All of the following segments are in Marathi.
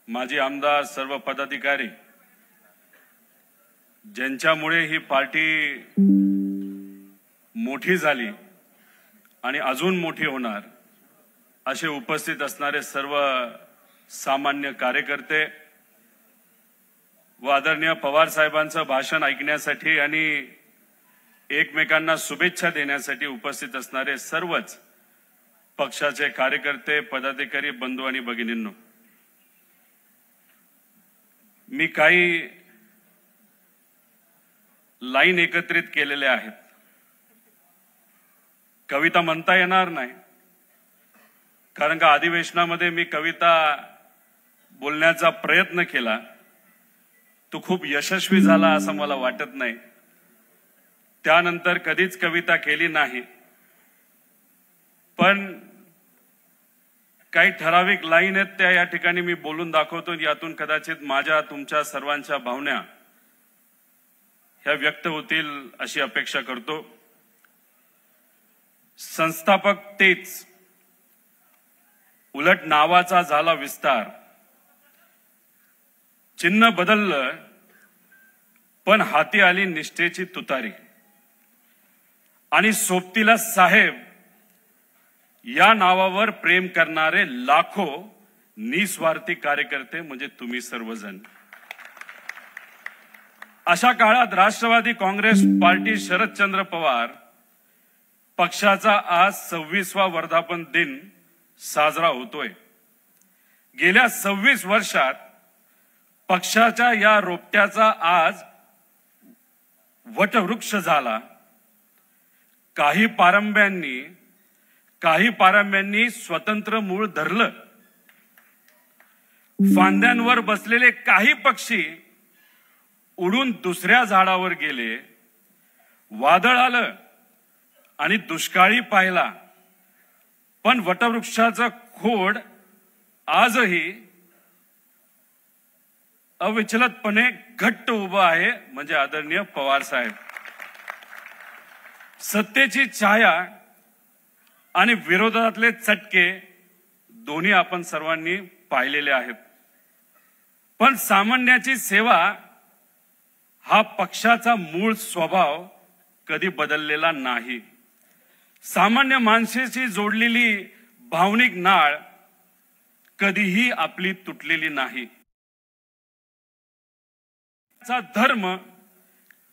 माजी आमदार, सर्व पदाधिकारी ज्यांच्यामुळे ही पार्टी मोठी झाली आणि अजून मोठी होणार असे उपस्थित असणारे सर्व सामान्य कार्यकर्ते व आदरणीय पवार साहेबांचं भाषण ऐकण्यासाठी आणि एकमेकांना शुभेच्छा देण्यासाठी उपस्थित असणारे सर्वच पक्षाचे कार्यकर्ते, पदाधिकारी, बंधू आणि भगिनींनो, मी काही लाईन एकत्रित केलेल्या आहेत. कविता म्हणता येणार नाही, कारण का अधिवेशनामध्ये मी कविता बोलण्याचा प्रयत्न केला, तो खूप यशस्वी झाला असं मला वाटत नाही. त्यानंतर कधीच कविता केली नाही, पण काही ठराविक लाईन आहेत त्या या ठिकाणी मी बोलून दाखवतो. यातून कदाचित माझ्या तुमच्या सर्वांच्या भावना ह्या व्यक्त होतील अशी अपेक्षा करतो. संस्थापक तेच, उलट नावाचा झाला विस्तार. चिन्ह बदललं पण हाती आली निष्ठेची तुतारी. आणि सोबतीला साहेब या नावावर प्रेम करणारे लाखो निस्वार्थी कार्यकर्ते म्हणजे तुम्ही सर्वजण. अशा काळात राष्ट्रवादी काँग्रेस पार्टी शरदचंद्र पवार पक्षाचा आज 26वा वर्धापन दिन साजरा होतोय. गेल्या 26 वर्षात पक्षाच्या या रोपट्याचा आज वटवृक्ष झाला. काही पारंब्यांनी स्वतंत्र मूळ धरलं. फांद्यांवर बसलेले काही पक्षी उडून दुसऱ्या झाडावर गेले. वादळ आलं आणि दुष्काळी पाहिला, पण वटवृक्षाचं खोड आजही अविचलतपणे घट्ट उभं आहे, म्हणजे आदरणीय पवार साहेब. सत्तेची छाया आणि विरोधातले चटके दोन्ही आपण सर्वांनी पाहिलेले आहेत. पण सामान्याची सेवा हा पक्षाचा मूळ स्वभाव कधी बदललेला नाही. सामान्य माणसाशी जोडलेली भावनिक नाळ कधीही आपली तुटलेली नाही. धर्म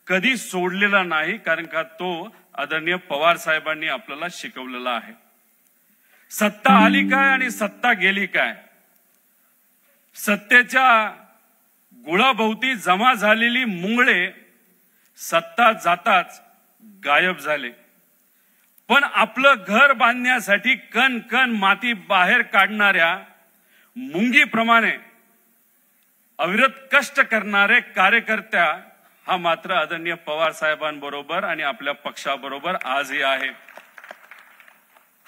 कधी सोडलेला नाही, कारण का तो आदरणीय पवार साहेबांनी आपल्याला शिकवलेला आहे. सत्ता आली काय आणि सत्ता गेली काय, सत्तेच्या गुळाभोवती जमा झालेली मुंगळे सत्ता जाताच गायब झाले. पण आपलं घर बांधण्यासाठी कण कण माती बाहेर काढणाऱ्या मुंगीप्रमाणे अविरत कष्ट करणारे कार्यकर्त्या हा मात्र आदरणीय पवार साहेबांबरोबर आणि आपल्या पक्षाबरोबर आजही आहे.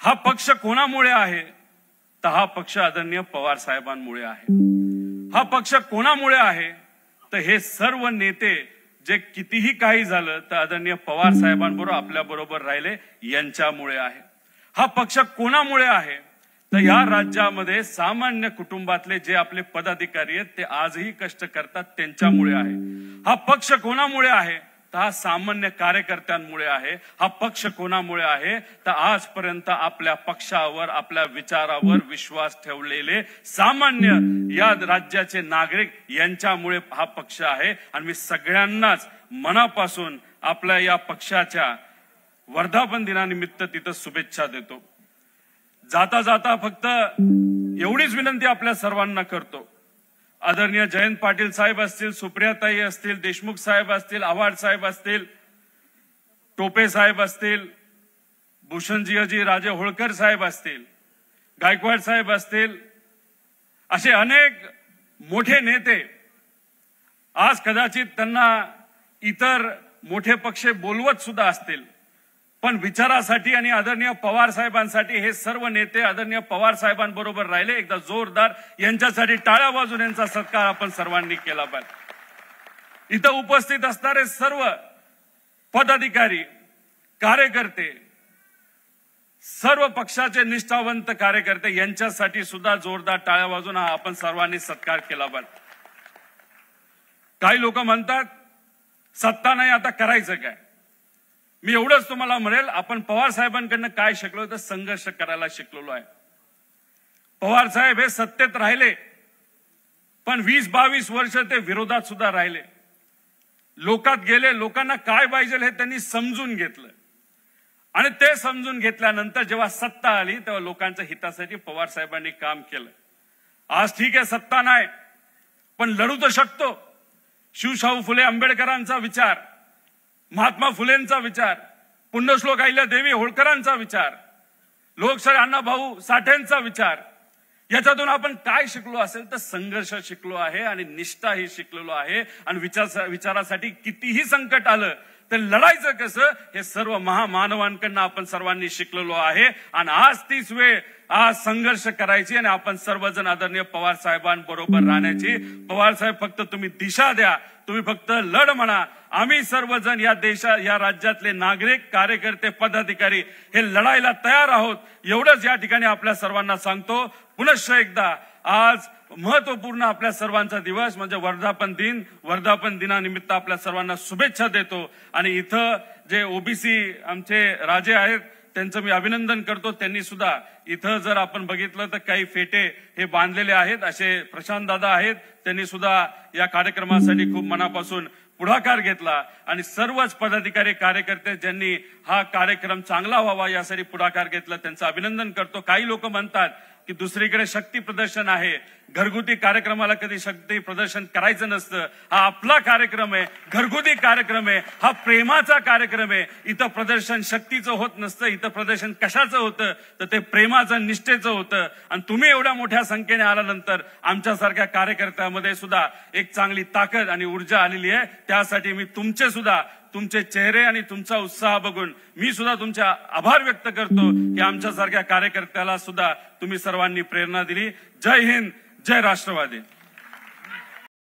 हा पक्ष कोणामुळे आहे, तर हा पक्ष आदरणीय पवार साहेबांमुळे आहे. हा पक्ष कोणामुळे आहे, तर हे सर्व नेते जे कितीही काही झालं तर आदरणीय पवार साहेबांबरोबर आपल्या बरोबर राहिले यांच्यामुळे आहे. हा पक्ष कोणामुळे आहे, तर या राज्यामध्ये सामान्य कुटुंबातले जे आपले पदाधिकारी आहेत ते आजही कष्ट करतात त्यांच्यामुळे आहे. हा पक्ष कोणामुळे आहे, तर हा सामान्य कार्यकर्त्यांमुळे आहे. हा पक्ष कोणामुळे आहे, तर आजपर्यंत आपल्या पक्षावर, आपल्या विचारावर विश्वास ठेवलेले सामान्य या राज्याचे नागरिक यांच्यामुळे हा पक्ष आहे. आणि मी सगळ्यांनाच मनापासून आपल्या या पक्षाच्या वर्धापन दिनानिमित्त तिथं शुभेच्छा देतो. जाता जाता फक्त एवढीच विनंती आपल्या सर्वांना करतो. आदरणीय जयंत पाटील साहेब असतील, सुप्रियाताई असतील, देशमुख साहेब असतील, आव्हाड साहेब असतील, टोपे साहेब असतील, भूषणजी राजे होळकर साहेब असतील, गायकवाड साहेब असतील, असे अनेक मोठे नेते आज कदाचित त्यांना इतर मोठे पक्ष बोलवत सुद्धा असतील, पण विचारासाठी आणि आदरणीय पवार साहेबांसाठी हे सर्व नेते आदरणीय पवार साहेबांबरोबर राहिले. एकदा जोरदार यांच्यासाठी टाळ्या वाजून यांचा सत्कार आपण सर्वांनी केला पाहिजे. इथं उपस्थित असणारे सर्व पदाधिकारी, कार्यकर्ते, सर्व पक्षाचे निष्ठावंत कार्यकर्ते यांच्यासाठी सुद्धा जोरदार टाळ्या वाजून आपण सर्वांनी सत्कार केला पाहिजे। काही लोक म्हणतात सत्ता नाही आता करायचं काय। मी एवढंच तुम्हाला म्हणेल, आपण पवार साहेबांकडनं काय शिकलो तर संघर्ष करायला शिकलेलो आहे। पवार साहेब हे सत्तेत राहिले, पण 20-22 वर्ष ते विरोधात सुद्धा राहिले, लोकात गेले, लोकांना काय पाहिजे हे त्यांनी समजून घेतलं आणि ते समजून घेतल्यानंतर जेव्हा सत्ता आली तेव्हा लोकांच्या हितासाठी पवार साहेबांनी काम केलं। आज ठीक आहे सत्ता नाही, पण लढू तर शकतो। शिवशाहू फुले आंबेडकरांचा विचार, महात्मा फुलेंचा विचार, पुण्यश्लोक अहिल्यादेवी होळकरांचा विचार, लोकशाहीर अण्णाभाऊ साठेंचा विचार, याच्यातून आपण काय शिकलो असेल तर संघर्ष शिकलो आहे आणि निष्ठाही शिकलेलो आहे आणि विचारासाठी कितीही संकट आलं तर लढायचं कसं हे सर्व महामानवांकडनं आपण सर्वांनी शिकलेलो आहे। आणि आज तीच वेळ, आज संघर्ष करायची आणि आपण सर्वजण आदरणीय पवार साहेबांबरोबर राहण्याची। पवार साहेब फक्त तुम्ही दिशा द्या, तुम्ही फक्त लढ म्हणा। आम्ही सर्वजण या राज्यातले नागरिक, कार्यकर्ते, पदाधिकारी हे लढायला तयार आहोत, एवढंच या ठिकाणी आपल्या सर्वांना सांगतो। पुनश्च एकदा आज महत्वपूर्ण आपल्या सर्वांचा दिवस म्हणजे वर्धापन दिन, वर्धापन दिनानिमित्त आपल्या सर्वांना शुभेच्छा देतो। आणि इथं जे ओबीसी आमचे राजे आहेत त्यांचं मी अभिनंदन करतो। त्यांनी सुद्धा इथं जर आपण बघितलं तर काही फेटे हे बांधलेले आहेत, असे प्रशांत दादा आहेत, त्यांनी सुद्धा या कार्यक्रमासाठी खूप मनापासून पुढाकार घेतला आणि सर्वच पदाधिकारी, कार्यकर्ते ज्यांनी हा कार्यक्रम चांगला व्हावा यासाठी पुढाकार घेतला त्यांचं अभिनंदन करतो। काही लोक म्हणतात की दुसरीकडे शक्ती प्रदर्शन आहे, घरगुती कार्यक्रमाला कधी शक्ती प्रदर्शन करायचं नसतं। हा आपला कार्यक्रम आहे, घरगुती कार्यक्रम आहे, हा प्रेमाचा कार्यक्रम आहे। इथं प्रदर्शन शक्तीचं होत नसतं, इथं प्रदर्शन कशाचं होतं तर ते प्रेमाचं, निष्ठेचं होतं। आणि तुम्ही एवढ्या मोठ्या संख्येने आल्यानंतर आमच्यासारख्या कार्यकर्त्यामध्ये सुद्धा एक चांगली ताकद आणि ऊर्जा आलेली आहे। त्यासाठी मी तुमचे चेहरे आणि तुमचा उत्साह बघून मी सुद्धा तुमचे आभार व्यक्त करतो की आमच्यासारख्या कार्यकर्त्याला सुद्धा तुम्ही सर्वांनी प्रेरणा दिली। जय हिंद, जय राष्ट्रवादी।